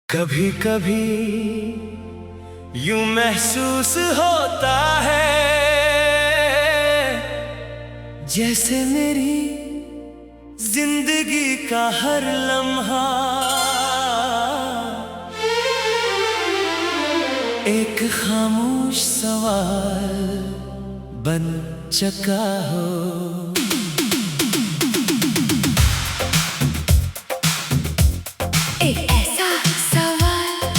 कभी कभी यूं महसूस होता है जैसे मेरी जिंदगी का हर लम्हा एक खामोश सवाल बन चुका हो। एक ऐसा सवाल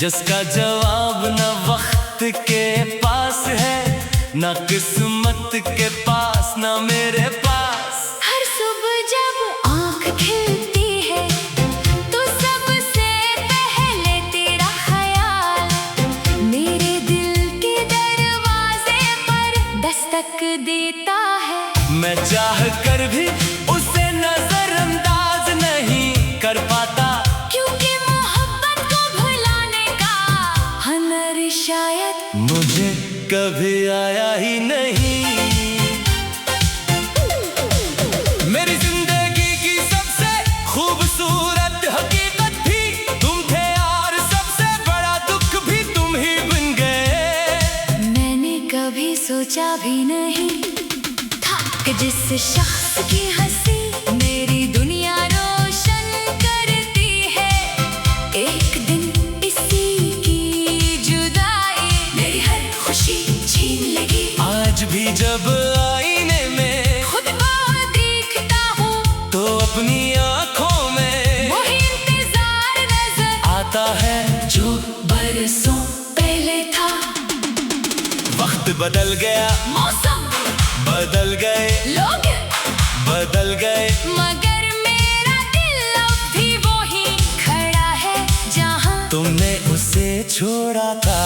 जिसका जवाब न वक्त के पास है, न किस्मत के पास, न मेरे पास। हर सुबह जब आँख खिलती है तो सबसे पहले तेरा ख्याल मेरे दिल के दरवाजे पर दस्तक देता है। मैं चाह कर भी उसे नजरअंदाज नहीं कर पाता, क्योंकि मोहब्बत को भुलाने का हुनर शायद मुझे कभी आया ही नहीं। मेरी जिंदगी की सबसे खूबसूरत हकीकत भी तुम थे और सबसे बड़ा दुख भी तुम ही बन गए। मैंने कभी सोचा भी नहीं था कि जिस शख्स की हंसी मेरी दुनिया रोशन करती है, एक दिन इसी की जुदाई मेरी हर खुशी छीन लेगी। आज भी जब आईने में खुद को देखता हूँ तो अपनी आंखों में वही इंतजार नजर आता है जो बरसों पहले था। वक्त बदल गया, मौसम बदल गए, लोग बदल गए, मगर मेरा दिल अब भी वही खड़ा है जहाँ तुमने उसे छोड़ा था।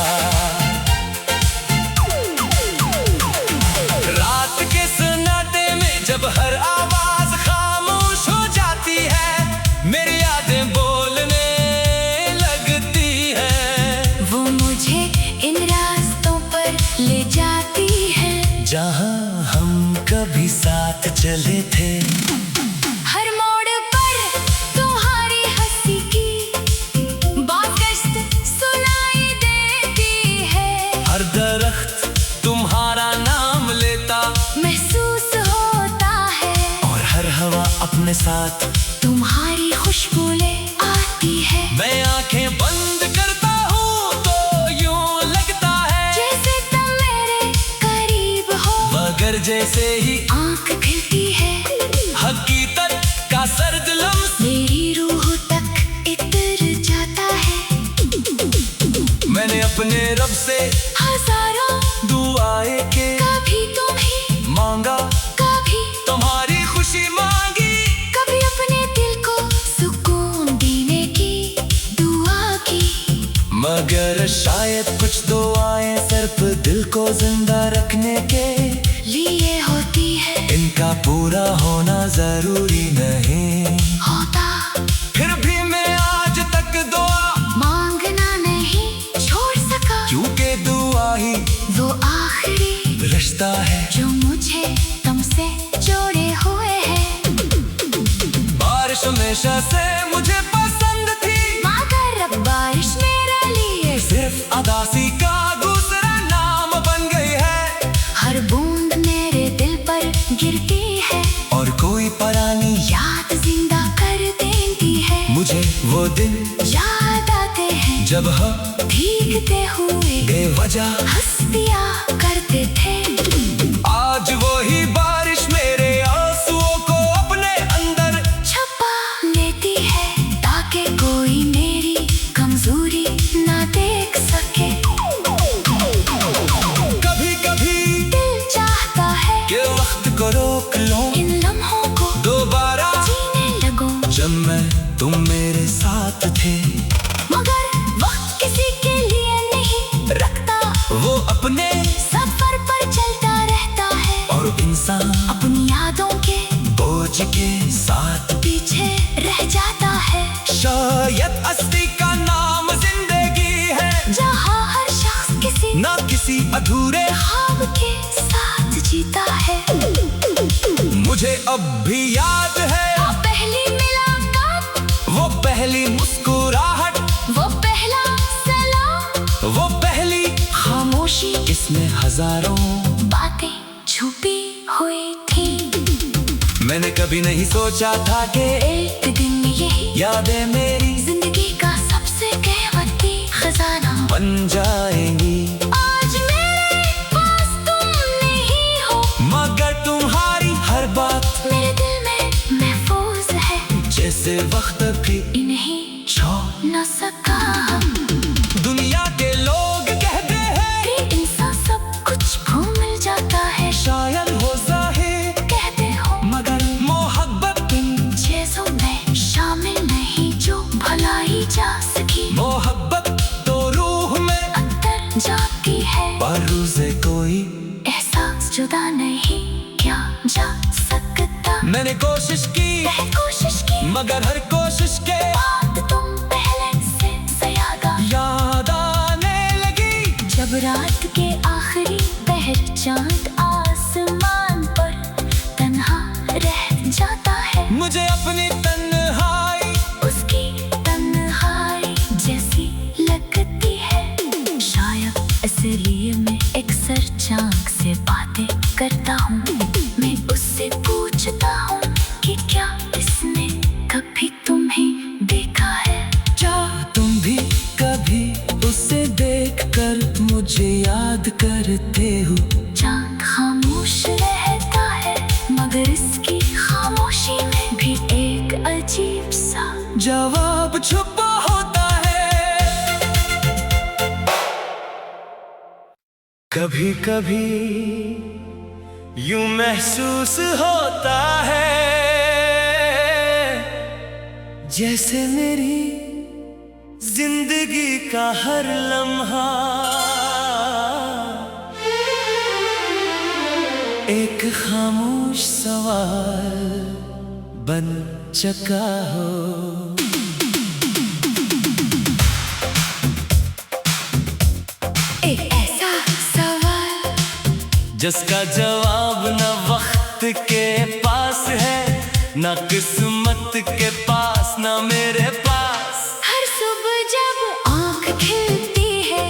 रात के सन्नाटे में जब हर आवाज खामोश हो जाती है, मेरी यादें बोलने लगती है। वो मुझे इन रास्तों पर ले जाती है जहाँ हम कभी साथ चले थे। हर मोड़ पर तुम्हारी हंसी की बाकश्त सुनाई देती है। हर दरख्त तुम्हारा नाम लेता महसूस होता है और हर हवा अपने साथ तुम्हारी खुशबू ले आती है। मैं आंखें बंद करता हूँ तो यूं लगता है जैसे तुम मेरे करीब हो, मगर जैसे ही आँख खिलती है हकीकत का सर्द लम्स मेरी रूह तक इतर जाता है। मैंने अपने रब से हजारों दुआएं के कभी तुम ही मांगा, कभी तुम्हारी खुशी मांगी, कभी अपने दिल को सुकून देने की दुआ की। मगर शायद कुछ दुआएं सिर्फ दिल को जिंदा रखने के लिए होती है, इनका पूरा होना जरूरी नहीं होता। फिर भी मैं आज तक दुआ मांगना नहीं छोड़ सका, क्योंकि दुआ ही वो आखिरी रिश्ता है जो मुझे तुमसे जोड़े हुए है। बारिश हमेशा से मुझे पसंद थी, मगर अब बारिश मेरे लिए सिर्फ अदासी का दूसरा नाम बन गई है। हर बूंद मेरे दिल पर गिरती है और कोई पुरानी याद जिंदा कर देती है। मुझे वो दिन याद आते हैं जब हम भीगते हुए बेवजह हंस दिया करते थे। आज वही बारिश मेरे आंसुओं को अपने अंदर छुपा लेती है ताकि कोई मेरी कमजोरी ना देख सके। कभी कभी दिल चाहता है के वक्त को रोक लूं, इन लम्हों को दोबारा जीने लगूं, जब मैं तुम मेरे साथ थे। मगर वक्त किसी के लिए नहीं रखता, वो अपने सफर पर चलता रहता है और इंसान अपनी यादों के बोझ के साथ पीछे रह जाता है। शायद असली का नाम जिंदगी है, जहाँ हर शख्स किसी ना किसी अधूरे ख्वाब के साथ जीता है। मुझे अब भी याद है वो पहली मुलाकात, वो पहली मुस्कुराहट, हजारों बातें छुपी हुई थी। मैंने कभी नहीं सोचा था कि एक दिन यही यादें मेरी जिंदगी का सबसे कीमती खजाना बन जाएंगी। आज मेरे पास तुम नहीं हो, मगर तुम्हारी हर बात मेरे दिल में महफूज है। जैसे वक्त भी इन्हीं छोड़ न सका। दुनिया के लोग कहते हैं कि इंसान सब कुछ भूल जाता है। शायद हो जाहिर कहते हो मगर मोहब्बत इन चीजों में शामिल नहीं जो भलाई जा सकी। मोहब्बत तो रूह में अंदर जाती है, पर से कोई एहसास जुदा नहीं क्या जा सकता। मैंने कोशिश की बहुत कोशिश की, मगर हर कोशिश के बात तुम पहले से ज्यादा याद आने लगी। जब रात के आखिरी पहर चांद आसमान पर तन्हा रह जाता है, मुझे अपनी तन्हाई उसकी तन्हाई जैसी लगती है। शायद इसलिए मैं अक्सर चांद से बातें करता हूँ। मैं उससे पूछता हूँ कि क्या इसने कभी तुम्हें देखा है। क्या तुम भी कभी उसे देखकर मुझे याद करते हो। चांद खामोश रहता है, मगर इसकी खामोशी में भी एक अजीब सा जवाब छुपा होता है। कभी कभी यूं महसूस होता है जैसे मेरी जिंदगी का हर लम्हा एक खामोश सवाल बन चुका हो। एक ऐसा सवाल जिसका जवाब न वक्त के पास है, न किस्मत के पास, न मेरे पास। हर सुबह जब आँख खिलती है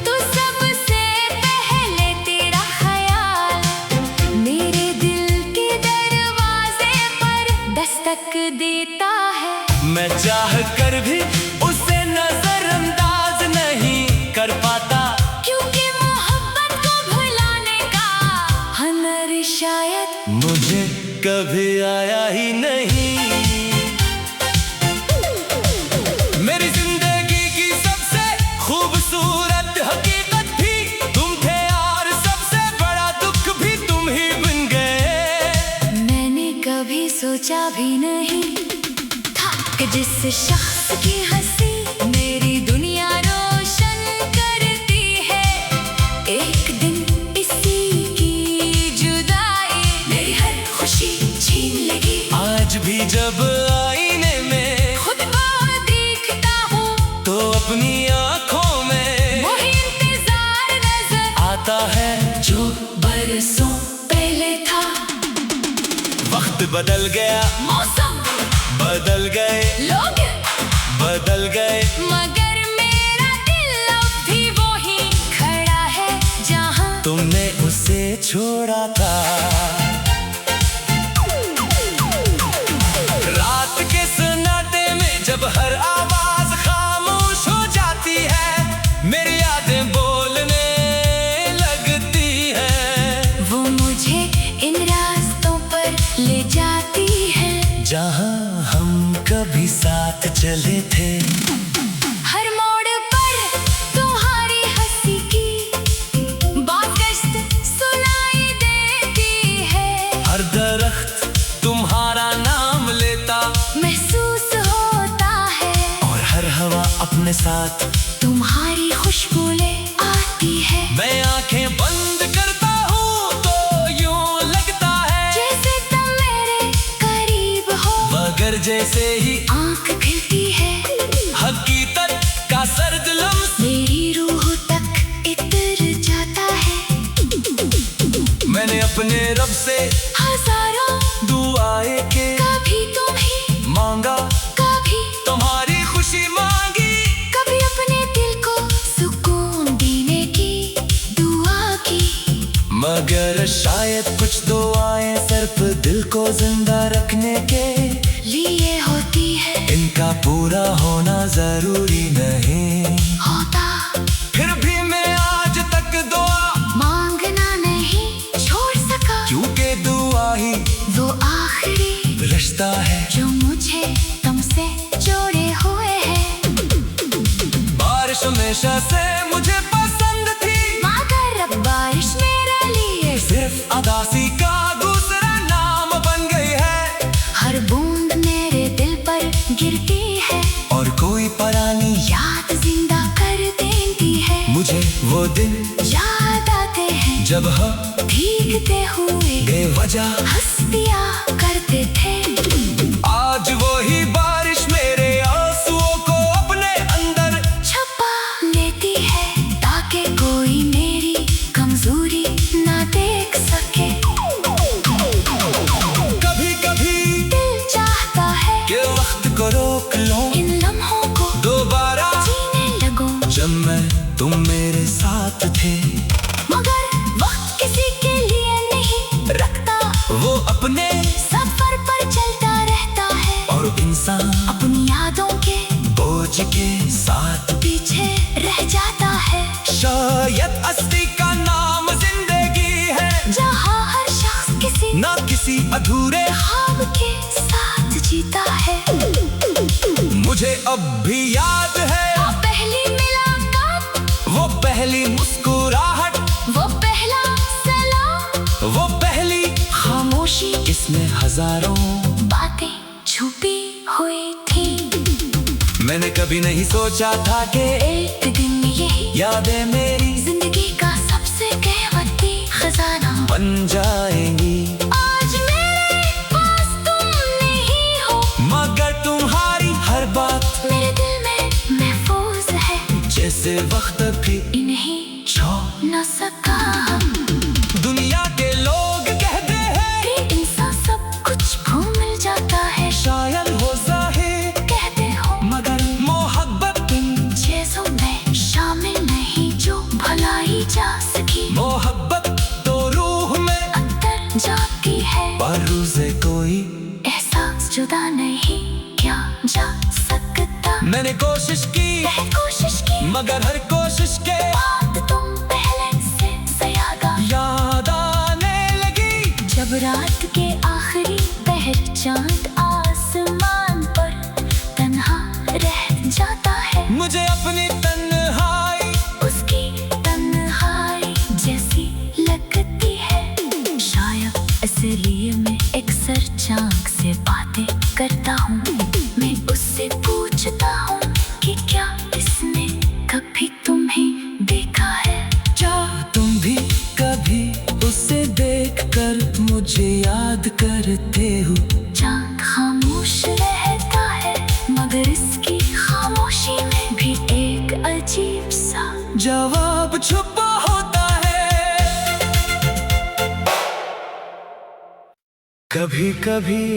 तो सबसे पहले तेरा ख्याल मेरे दिल के दरवाजे पर दस्तक देता है। मैं चाह कर भी उसे नजरअंदाज नहीं कर पाता, क्योंकि मोहब्बत को भुलाने का हुनर शायद मुझे कभी आया ही नहीं। मेरी जिंदगी की सबसे खूबसूरत हकीकत भी तुम थे और सबसे बड़ा दुख भी तुम ही बन गए। मैंने कभी सोचा भी नहीं था कि जिस शख्स की हंसी मेरी दुनिया रोशन करती है, एक दिन इसी की जुदाई मेरी हर खुशी छीन लेगी। आज भी जब आईने में खुद को देखता हूँ तो अपनी आंखों में वही इंतजार नजर आता है जो बरसों पहले था। वक्त बदल गया, मौसम बदल गए, लोग बदल गए, मगर मेरा दिल अब भी वही खड़ा है जहाँ तुमने उसे छोड़ा था। रात के सन्नाटे में जब हर आवाज खामोश हो जाती है, मेरी यादें बोलने लगती है। वो मुझे इन रास्तों पर ले जाती है जहाँ हम कभी साथ चले थे। हर मोड़ पर तुम्हारी हंसी की बाकश्त सुनाई देती है। हर दरख्त तुम्हारा नाम लेता महसूस होता है और हर हवा अपने साथ तुम्हारी खुशबू ले आती है। मैं आंखें बंद करता हूँ तो यूं लगता है जैसे तुम मेरे करीब हो, मगर जैसे ही आँख खिलती है हकीकत का सर्द लम्स मेरी रूह तक इतर जाता है। मैंने अपने रब से हजारों दुआएं के कभी तुम ही मांगा, कभी तुम्हारी खुशी मांगी, कभी अपने दिल को सुकून देने की दुआ की। दिल को जिंदा रखने के लिए होती है, इनका पूरा होना जरूरी नहीं होता। फिर भी मैं आज तक दुआ मांगना नहीं छोड़ सका, क्योंकि दुआ ही वो आखिरी रिश्ता है जो मुझे तुमसे जोड़े हुए है। बारिश हमेशा से मुझे पसंद थी, मगर अब बारिश मेरे लिए सिर्फ अदासी का दूसरा नाम बन गई है। हर बूंद मेरे दिल पर गिरती है, और कोई परानी याद जिंदा कर देती है। मुझे वो दिन याद आते हैं जब हम भीगते हुए बेवजह हंसिया करते थे। आज वही बारिश मेरे आंसुओं को अपने अंदर छुपा लेती है, ताकि कोई मेरी कमजोरी ना देख सके। कभी कभी दिल चाहता है कि वक्त को रोक लूं, इन लम्हों को दोबारा जीने लगूं, जब मैं तुम मेरे साथ थे। मगर वक्त किसी के लिए नहीं रखता, वो अपने सफर पर चलता रहता है, और इंसान अपनी यादों के बोझ के साथ पीछे रह जाता है। शायद असली का नाम जिंदगी है, जहाँ हर शख्स किसी ना किसी अधूरे। ख्वाब के साथ जीता है। मुझे अब भी याद है वो पहली मुलाकात, वो पहली मुस्कुराहट, वो पहला सलाम, वो पहली खामोशी, इसमें हजारों बातें छुपी हुई थी। मैंने कभी नहीं सोचा था कि एक दिन यही यादें मेरी जिंदगी का सबसे कीमती खजाना बन जाएंगी। आज मेरे पास तुम नहीं हो, मगर तुम्हारी हर बात मेरे दिल में महफूज है। जैसे वक्त भी इन्हीं छोड़ न सका। दुनिया के लोग कहते हैं फिर इंसान सब कुछ भूल जाता है। शायद हो जाहिर, कहते हो मगर मोहब्बत इन चीजों में शामिल नहीं जो भलाई जा सकी। मोहब्बत तो रूह में अंदर जाती है, पर उसे कोई एहसास जुदा नहीं क्या जा सकता। मैंने कोशिश की बहुत कोशिश की, मगर हर कोशिश के बात तुम पहले से ज्यादा याद आने लगी। जब रात के आखिरी पहर चांद आसमान पर तन्हा रह जाता है, मुझे अपनी तन्हाई उसकी तन्हाई जैसी लगती है। शायद इसलिए मैं अक्सर चांद से बातें करता हूँ। मैं उससे पूछता हूँ कि क्या इसने कभी तुम्हें देखा है। क्या तुम भी कभी उसे देखकर मुझे याद करते हो। चांद खामोश रहता है, मगर इसकी खामोशी में भी एक अजीब सा जवाब छुपा होता है। कभी कभी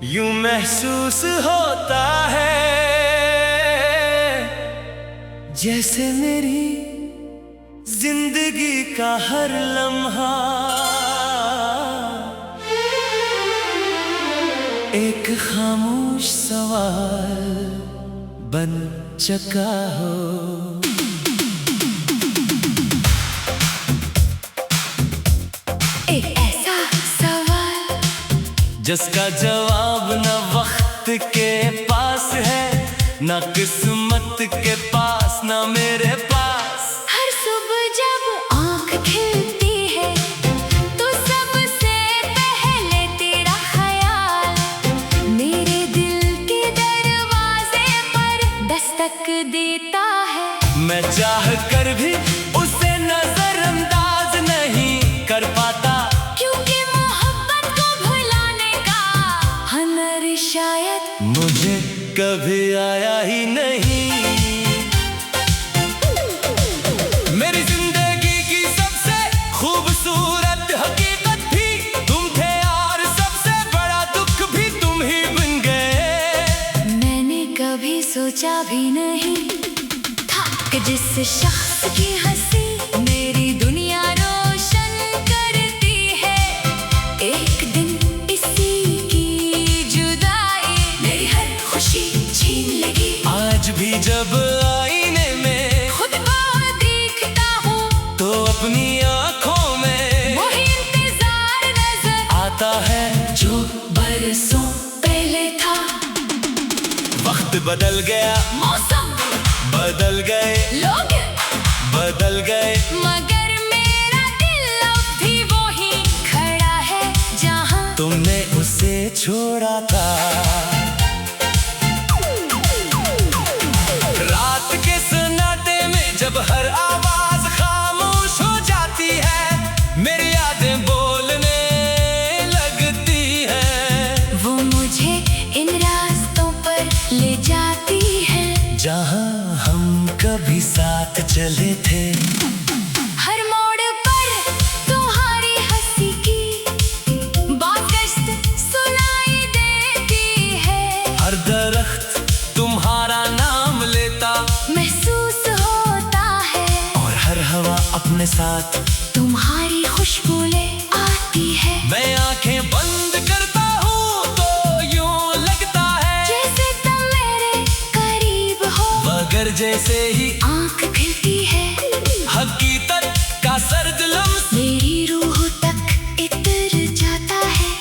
यूं महसूस होता है जैसे मेरी जिंदगी का हर लम्हा एक खामोश सवाल बन चुका हो। एक ऐसा सवाल जिसका जवाब न वक्त के पास है, न किस्मत के पास, न मेरे पास। हर सुबह जब आँख खिलती है तो सबसे पहले तेरा ख्याल मेरे दिल के दरवाजे पर दस्तक देता है। मैं चाह कर भी उसे नजरअंदाज नहीं कर पाता, क्योंकि मोहब्बत को भुलाने का हुनर शायद मुझे कभी आया ही नहीं। मेरी जिंदगी की सबसे खूबसूरत हकीकत भी तुम थे, और सबसे बड़ा दुख भी तुम ही बन गए। मैंने कभी सोचा भी नहीं था कि जिस शख्स की हंसी मेरी दुनिया रोशन करती है, एक भी जब आईने में खुद को देखता हूँ तो अपनी आंखों में वही इंतजार नजर आता है जो बरसों पहले था। वक्त बदल गया, मौसम बदल गए, लोग बदल गए, मगर मेरा दिल अब भी वही खड़ा है जहाँ तुमने उसे छोड़ा था। रात के सन्नाटे में जब हर आवाज खामोश हो जाती है, मेरी यादें बोलने लगती हैं। वो मुझे इन रास्तों पर ले जाती है जहाँ हम कभी साथ चले थे। हर मोड़ पर तुम्हारी हंसी की बात सुनाई देती है। हर दरख्त तुम्हारा नाम लेता महसूस होता है और हर हवा अपने साथ तुम्हारी खुशबू ले आती है। मैं आंखें बंद करता हूँ तो यूं लगता है जैसे तुम मेरे करीब हो मगर जैसे ही आंख खिलती है हकीकत का सर्द लम्स मेरी रूह तक इतर जाता है।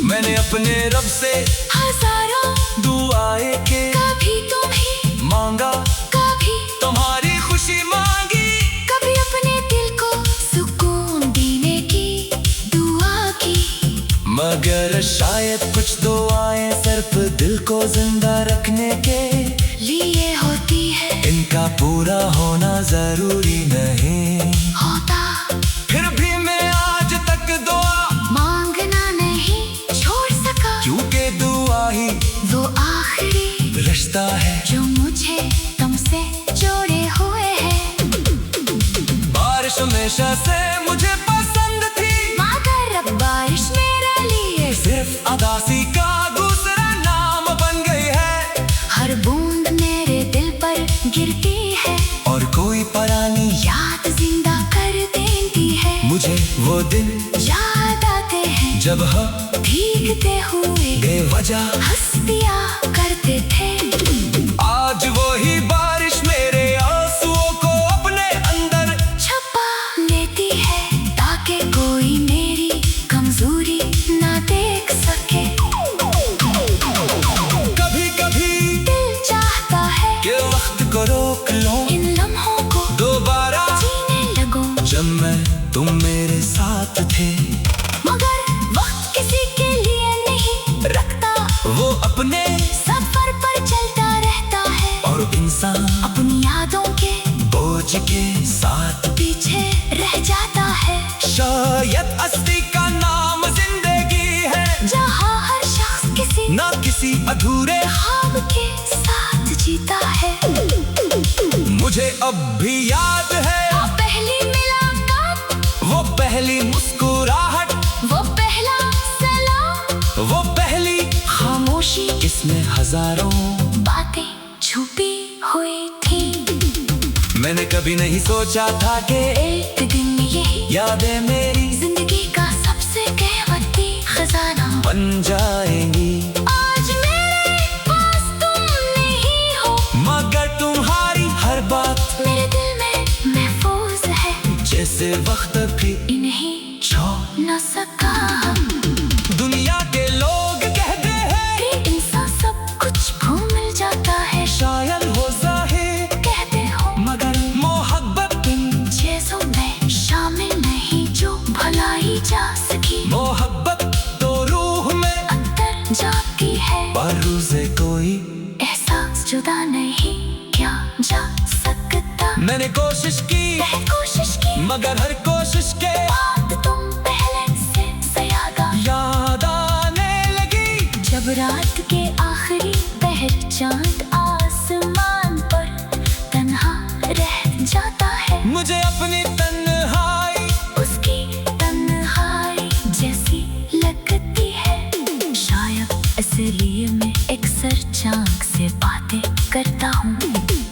मैंने अपने रब से हजारों दुआएं के कभी तुम ही मांगा, कभी तुम्हारी खुशी मांगी, कभी अपने दिल को सुकून देने की दुआ की। मगर शायद कुछ दुआएं सिर्फ दिल को जिंदा रखने के लिए होती है, इनका पूरा होना जरूरी नहीं होता। फिर भी मैं आज तक दुआ मांगना नहीं छोड़ सका क्योंकि दुआ ही वो आखिरी रिश्ता है जो मुझे तुमसे जोड़े हुए है। बारिश हमेशा से मुझे पसंद थी मगर अब बारिश मेरे लिए सिर्फ अदासी का दूसरा नाम बन गई है। हर बूंद मेरे दिल पर गिरती है और कोई परानी याद जिंदा कर देती है। मुझे वो दिन याद आते हैं जब हम भीगते हुए बेवजह हंस दिया करते थे। आज वही बारिश मेरे आंसुओं को अपने अंदर छुपा लेती है ताकि कोई मेरी कमजोरी ना देख सके। कभी कभी दिल चाहता है कि वक्त को रोक लो, इन लम्हों को दोबारा जीने लगो, जब मैं तुम मेरे साथ थे। मगर वक्त किसी के लिए नहीं रखता, वो अपने सफर पर चलता रहता है और इंसान अपनी यादों के बोझ के साथ पीछे रह जाता है। शायद असली का नाम जिंदगी है जहाँ हर शख्स किसी ना किसी अधूरे ख्वाब के साथ जीता है। मुझे अब भी याद है वो पहली मुलाकात, वो पहली मुस्कुराहट, वो पहला सलाम, वो पहली खामोशी इसमें हजारों बातें छुपी हुई थी। मैंने कभी नहीं सोचा था कि एक दिन यही यादें मेरी जिंदगी का सबसे कीमती खजाना बन जाएंगी। आज मेरे पास तुम नहीं हो मगर तुम्हारी हर बात मेरे दिल में महफूज है, जैसे वक्त भी इन्हीं छोड़ न सका। दुनिया के लोग कहते हैं कि इंसान सब कुछ भूल जाता है, शायद हो जाहिर कहते हो मगर मोहब्बत इन चीजों में शामिल नहीं जो भलाई जा सकी। मोहब्बत तो रूह में अंदर जाती है पर से कोई एहसास जुदा नहीं क्या जा सकता। मैंने कोशिश की कोशिश की मगर हर कोशिश के बात तुम पहले से ज्यादा याद आने लगी। जब रात के आखिरी पहर चांद आसमान पर तन्हा रह जाता है, मुझे अपनी तन्हाई उसकी तन्हाई जैसी लगती है। शायद इसलिए मैं अक्सर चांद से बातें करता हूँ,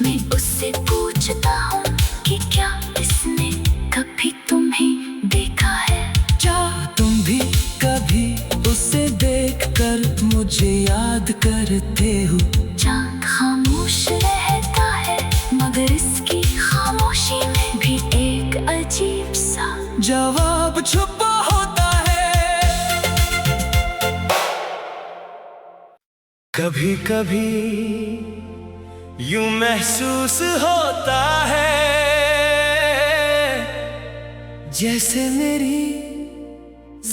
मैं उससे पूछता हूँ कि क्या इसने कभी तुम्हें देखा है। क्या तुम भी कभी उसे देखकर मुझे याद करते हो। चांद खामोश कभी कभी यूं महसूस होता है जैसे मेरी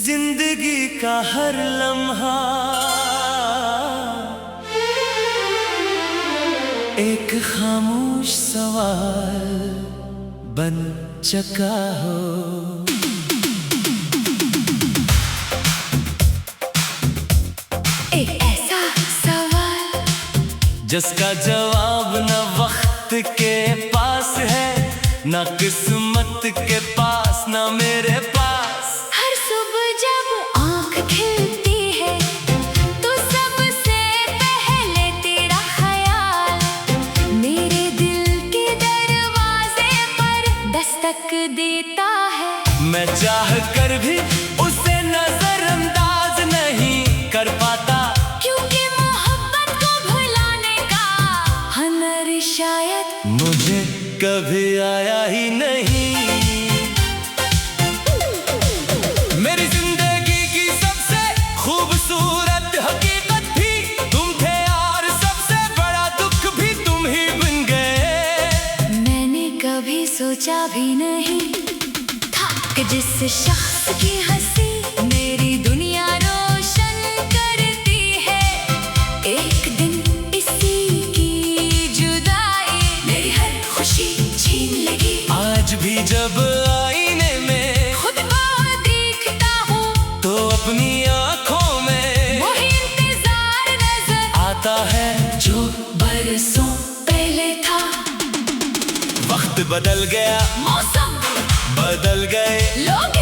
जिंदगी का हर लम्हा एक खामोश सवाल बन चुका हो। एक ऐसा सवाल जिसका जवाब न वक्त के पास है, न किस्मत के पास, न मेरे पास। हर सुबह जब आँख खिलती है तो सबसे पहले तेरा ख्याल मेरे दिल के दरवाजे पर दस्तक देता है। मैं चाह कर भी उसे नजरअंदाज नहीं कर पाता, क्योंकि मोहब्बत को भुलाने का हुनर शायद मुझे कभी आया ही नहीं। मेरी जिंदगी की सबसे खूबसूरत हकीकत भी तुम थे और सबसे बड़ा दुख भी तुम ही बन गए। मैंने कभी सोचा भी नहीं था कि जिस शख्स की हंसी मेरी दुनिया रोशन करती है, एक दिन इसी की जुदाई मेरी हर खुशी छीन लेगी। आज भी जब आईने में खुद को देखता हूँ तो अपनी आंखों में वही इंतजार नजर आता है जो बरसों पहले था। वक्त बदल गया, मौसम बदल गए, लोग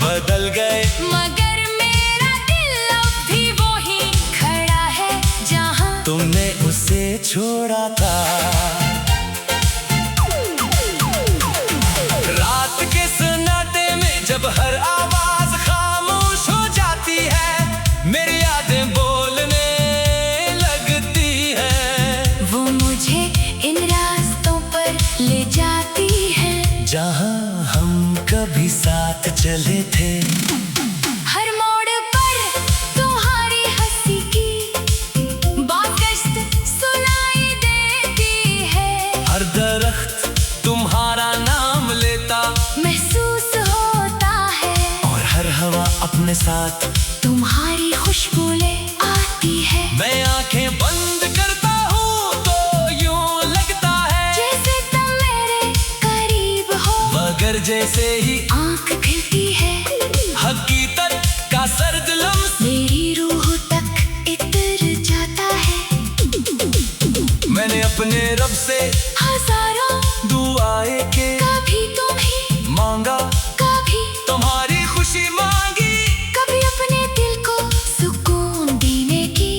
बदल गए, मगर मेरा दिल अब भी वही खड़ा है जहाँ तुमने उसे छोड़ा था। रात के सन्नाटे में जब हर आवाज खामोश हो जाती है, मेरी यादें बोलने लगती है। वो मुझे इन रास्तों पर ले जाती है जहाँ हम कभी साथ चले थे। हर मोड़ पर तुम्हारी हंसी की बात सुनाई देती है। हर दरख्त तुम्हारा नाम लेता महसूस होता है और हर हवा अपने साथ तुम्हारी खुशबू ले आती है। मैं आंखें बंद करता हूँ तो यूं लगता है जैसे तुम मेरे करीब हो, मगर जैसे ही आँख खिलती है हकीकत का सर्द लम्स मेरी रूह तक इतर जाता है। मैंने अपने रब से हजारों दुआएं के कभी तुम ही मांगा, कभी तुम्हारी खुशी मांगी, कभी अपने दिल को सुकून देने की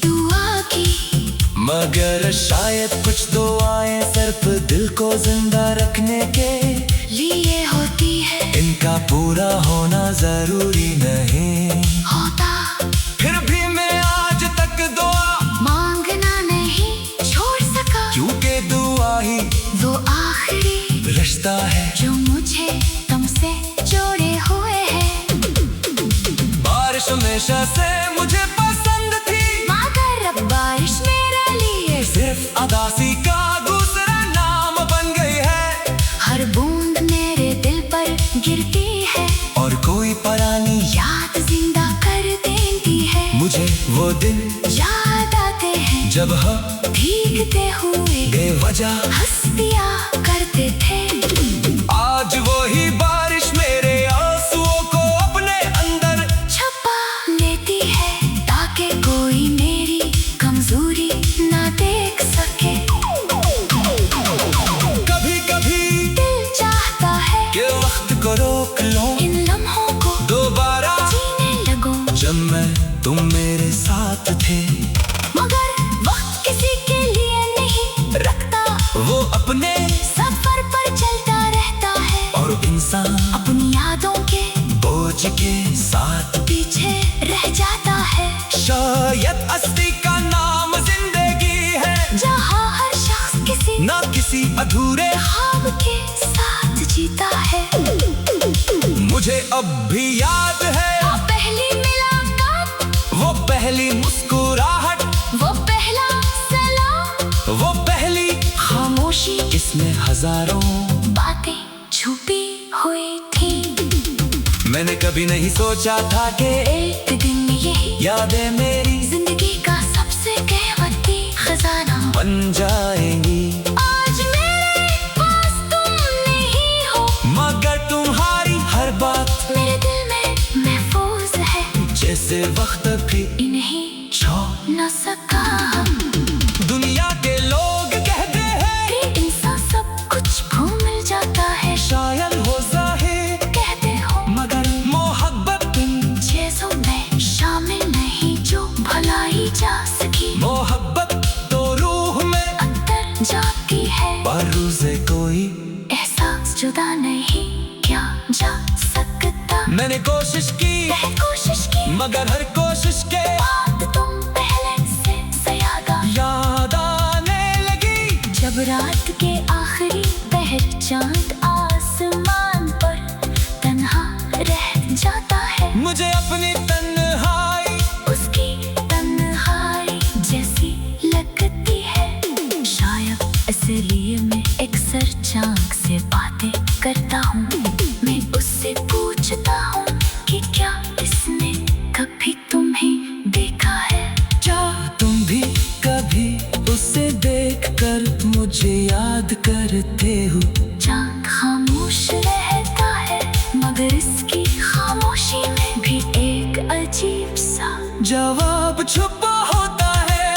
दुआ की। मगर शायद कुछ दुआएं सिर्फ दिल को जिंदा रखने के लिए होती है, इनका पूरा होना जरूरी नहीं होता। फिर भी मैं आज तक दुआ मांगना नहीं छोड़ सका, क्योंकि दुआ ही वो आखिरी रिश्ता है जो मुझे तुमसे जोड़े हुए है। बारिश हमेशा से मुझे पसंद थी, मगर अब बारिश मेरे लिए सिर्फ अदासी का दूसरा नाम बन गई है। हर बूंद मेरे दिल पर गिरती है और कोई पुरानी याद जिंदा कर देती है। मुझे वो दिन याद आते हैं जब हम भीगते हुए बेवजह हंस दिया करते थे। आज वही बारिश मेरे आंसुओं को अपने अंदर छुपा लेती है ताकि कोई मेरी कमजोरी ना देख सके। कभी कभी दिल चाहता है कि वक्त को रोक लूं, इन लम्हों को दोबारा जीने लगूं, जब मैं तुम मेरे साथ थे। मगर वक्त किसी के लिए नहीं रखता, वो अपने सफर पर चलता रहता है और इंसान अपनी यादों के बोझ के साथ पीछे रह जाता है। शायद असली का नाम जिंदगी है, जहाँ हर शख्स किसी ना किसी अधूरे ख्वाब के साथ जीता है। मुझे अब भी याद है वो पहली मुलाकात, वो पहली मुस्कुराहट, वो वो पहली खामोशी इसमें हजारों बातें छुपी हुई थी। मैंने कभी नहीं सोचा था कि एक दिन यही यादें मेरी जिंदगी का सबसे कीमती खजाना बन जाएंगी। आज मेरे पास तुम नहीं हो, मगर तुम्हारी हर बात मेरे दिल में महफूज है। जैसे वक्त भी इन्हीं छोड़ न सका हम। दुनिया के लोग कहते हैं कि इंसान सब कुछ भूल जाता है। शायद हो जाहिर कहते हो मगर मोहब्बत इन चीजों में शामिल नहीं जो भलाई जा सकी। मोहब्बत तो रूह में अंदर जाती है, बरूज़े कोई एहसास जुदा नहीं क्या जा सकता। मैंने कोशिश की बहुत कोशिश की मगर हर कोशिश के बात तुम पहले से ज्यादा याद आने लगी। जब रात के आखिरी पहर चांद आसमान पर तन्हा रह जाता है, मुझे अपनी तन्हाई उसकी तन्हाई जैसी लगती है। शायद इसलिए मैं अक्सर चांद से बातें करता हूँ। मैं उससे पूछता हूँ कि क्या इसने कभी तुम्हें देखा है। क्या तुम भी कभी उसे देखकर मुझे याद करते हो। चांद खामोश रहता है मगर इसकी खामोशी में भी एक अजीब सा जवाब छुपा होता है।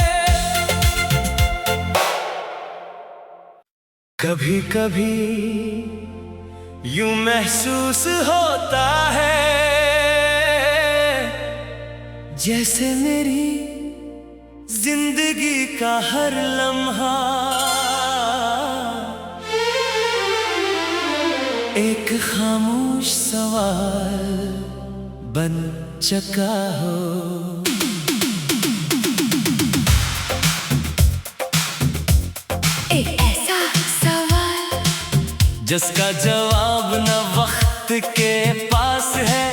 कभी कभी यूं महसूस होता है जैसे मेरी जिंदगी का हर लम्हा एक खामोश सवाल बन चुका हो। एक ऐसा सवाल जिसका जवाब न वक्त के पास है,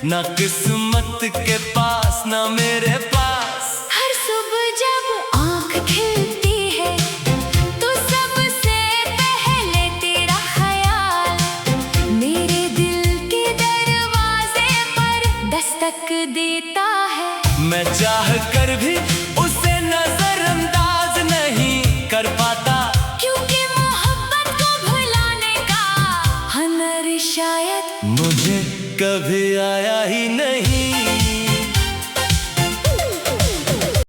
न किस्मत के पास, न मेरे पास। हर सुबह जब आँख खिलती है तो सबसे पहले तेरा ख्याल मेरे दिल के दरवाजे पर दस्तक देता है। मैं चाह कर भी उसे नजरअंदाज नहीं कर पाता, क्योंकि मोहब्बत को भुलाने का हुनर शायद मुझे कभी आया ही नहीं।